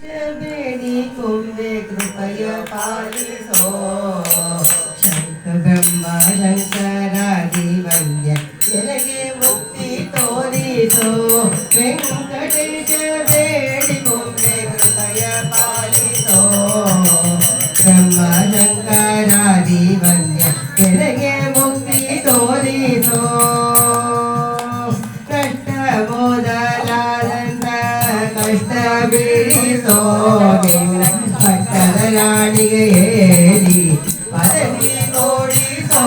ಬೇಡಿ ಕೊಂಬೆ ಕೃಪೆಯ ಪಾಲಿಸೋ ಬ್ರಹ್ಮ ಶಂಕರಾದಿ ವಂದ್ಯ ಎನಗೆ ಮುಕ್ತಿ ತೋರಿಸೋ ವೆಂಕಟೇಶ ಬೇಡಿ ಕೊಂಬೆ ಕೃಪೆಯ ಪಾಲಿಸೋ ಬ್ರಹ್ಮ ಶಂಕರಾದಿ ವಂದ್ಯ ಎನಗೆ ಮುಕ್ತಿ ತೋರಿಸೋ ಕಷ್ಟ ಮೊದಲಾದಂತ ಕಷ್ಟ ಬಿಡಿಸೋ ಪಟ್ಟದ ರಾಣಿಗೆ ಹೇಳಿ ಪದವಿ ನೋಡಿಸೋ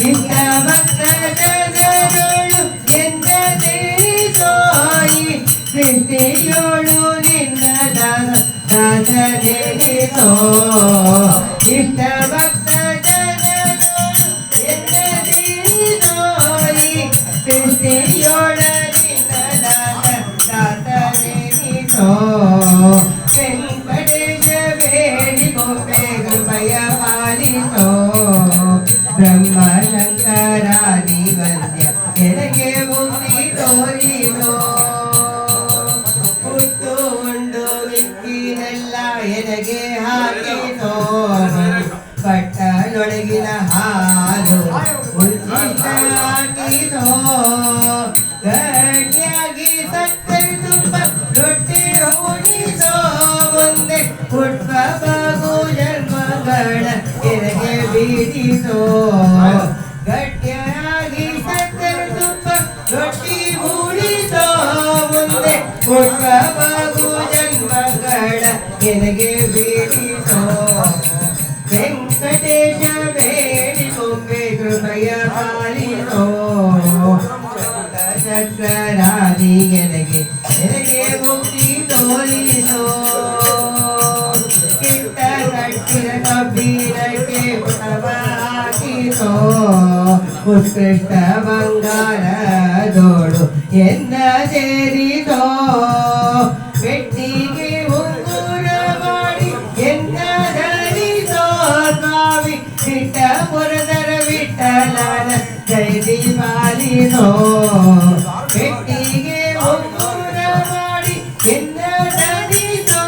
ಇಂಥ ಭಕ್ತರ ಜನಗಳು ಎಂದ ತಿಳಿಸೋಯಿ ಸೃಷ್ಟಿಯೋಳು ನಿನ್ನ ದಾಸನೆನಿಸೋ ಇಷ್ಟ ಭಕ್ತ ಜನಗಳು ಎಂದ ತಿಳಿಸೋಯಿ ಸೃಷ್ಟಿಯೋಳ ನಿನ್ನ ದಾಸನೆನಿಸೋ ವೆಂಕಟೇಶ ಬೇಡಿ ಕೊಂಬೆ ಕೃಪೆಯ ಪಾಲಿಸೋ ಬ್ರಹ್ಮ ಶಂಕರಾದಿ ವಂದ್ಯ ಎನಗೆ ಮುಕ್ತಿ ತೋರಿಸೋ ಹುಟ್ಟು ಉಂಡು ಮಿಕ್ಕಿನೆಲ್ಲ ಎನಗೆ ಹಾಕಿಸೋ ಪಟ್ಟನೊಳಗಿನ ಹಾಲು ಉಚ್ಚಿಷ್ಟ ಹಾಕಿಸೋ ಗಟ್ಟಿಯಾಗಿ ಸಕ್ಕರೆ ತುಪ್ಪ ರೊಟ್ಟಿ ಉಣಿಸೋ ಮುಂದೆ ಪುಟ್ಟ ಬಾಗು ಜನ್ಮಗಳ ಎನಗೆ ಬೀಡಿಸೋ ಗಟ್ಟಿಯಾಗಿ ಸಕ್ಕರೆ ತುಪ್ಪ ರೊಟ್ಟಿ ಉಣಿಸೋ ಮುಂದೆ ಪುಟ್ಟ ಬಾಗು ಜನ್ಮಗಳ ಎನಗೆ ಬೀಡಿಸೋ ವೆಂಕಟೇಶ ಬೇಡಿ ಕೊಂಬೆ ಕೃಪೆಯ ಪಾಲಿಸೋ ಚಕ್ರಾದಿ ಎನಗೆ ಮುಕ್ತಿ ತೋರಿಸೋ ಕಿಟ್ಟ ಕಟ್ಟಿನ ಕಬ್ಬಿಣಕ್ಕೆ ಪುಟವ ಹಾಕಿಸೋ ಉತ್ಕೃಷ್ಟ ಬಂಗಾರದೋಡು ಎಂದ ಸೇರಿಸೋ ಬೆಟ್ಟಿಗೆ ಉಂಗುರ ಮಾಡಿ ಎಂದ ಧರಿಸೋ ಸ್ವಾಮಿ ಬಿಟ್ಟ ಪುರದರ ವಿಠಲನ ಜಯದಿ ಪಾಲಿಸೋ ಬೆಟ್ಟಿಗೆ ಉಂಗುರ ಮಾಡಿ ಎಂದ ಧರಿಸೋ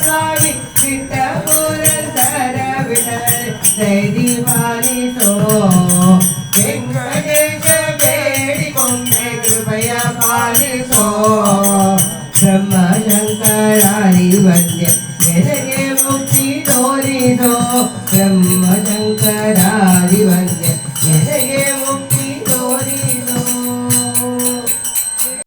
ಸ್ವಾಮಿ ಬಿಟ್ಟ ಪುರದರ ವಿಠಲನ ಜಯದಿ ಪಾಲಿಸೋ ವೆಂಕಟೇಶ ಬೇಡಿ ಕೊಂಬೆ ಕೃಪೆಯ ಪಾಲಿಸೋ ಬ್ರಹ್ಮ ಶಂಕರಾದಿ ವಂದ್ಯ ಎನಗೆ ಮುಕ್ತಿ ತೋರಿಸೋ ಬ್ರಹ್ಮ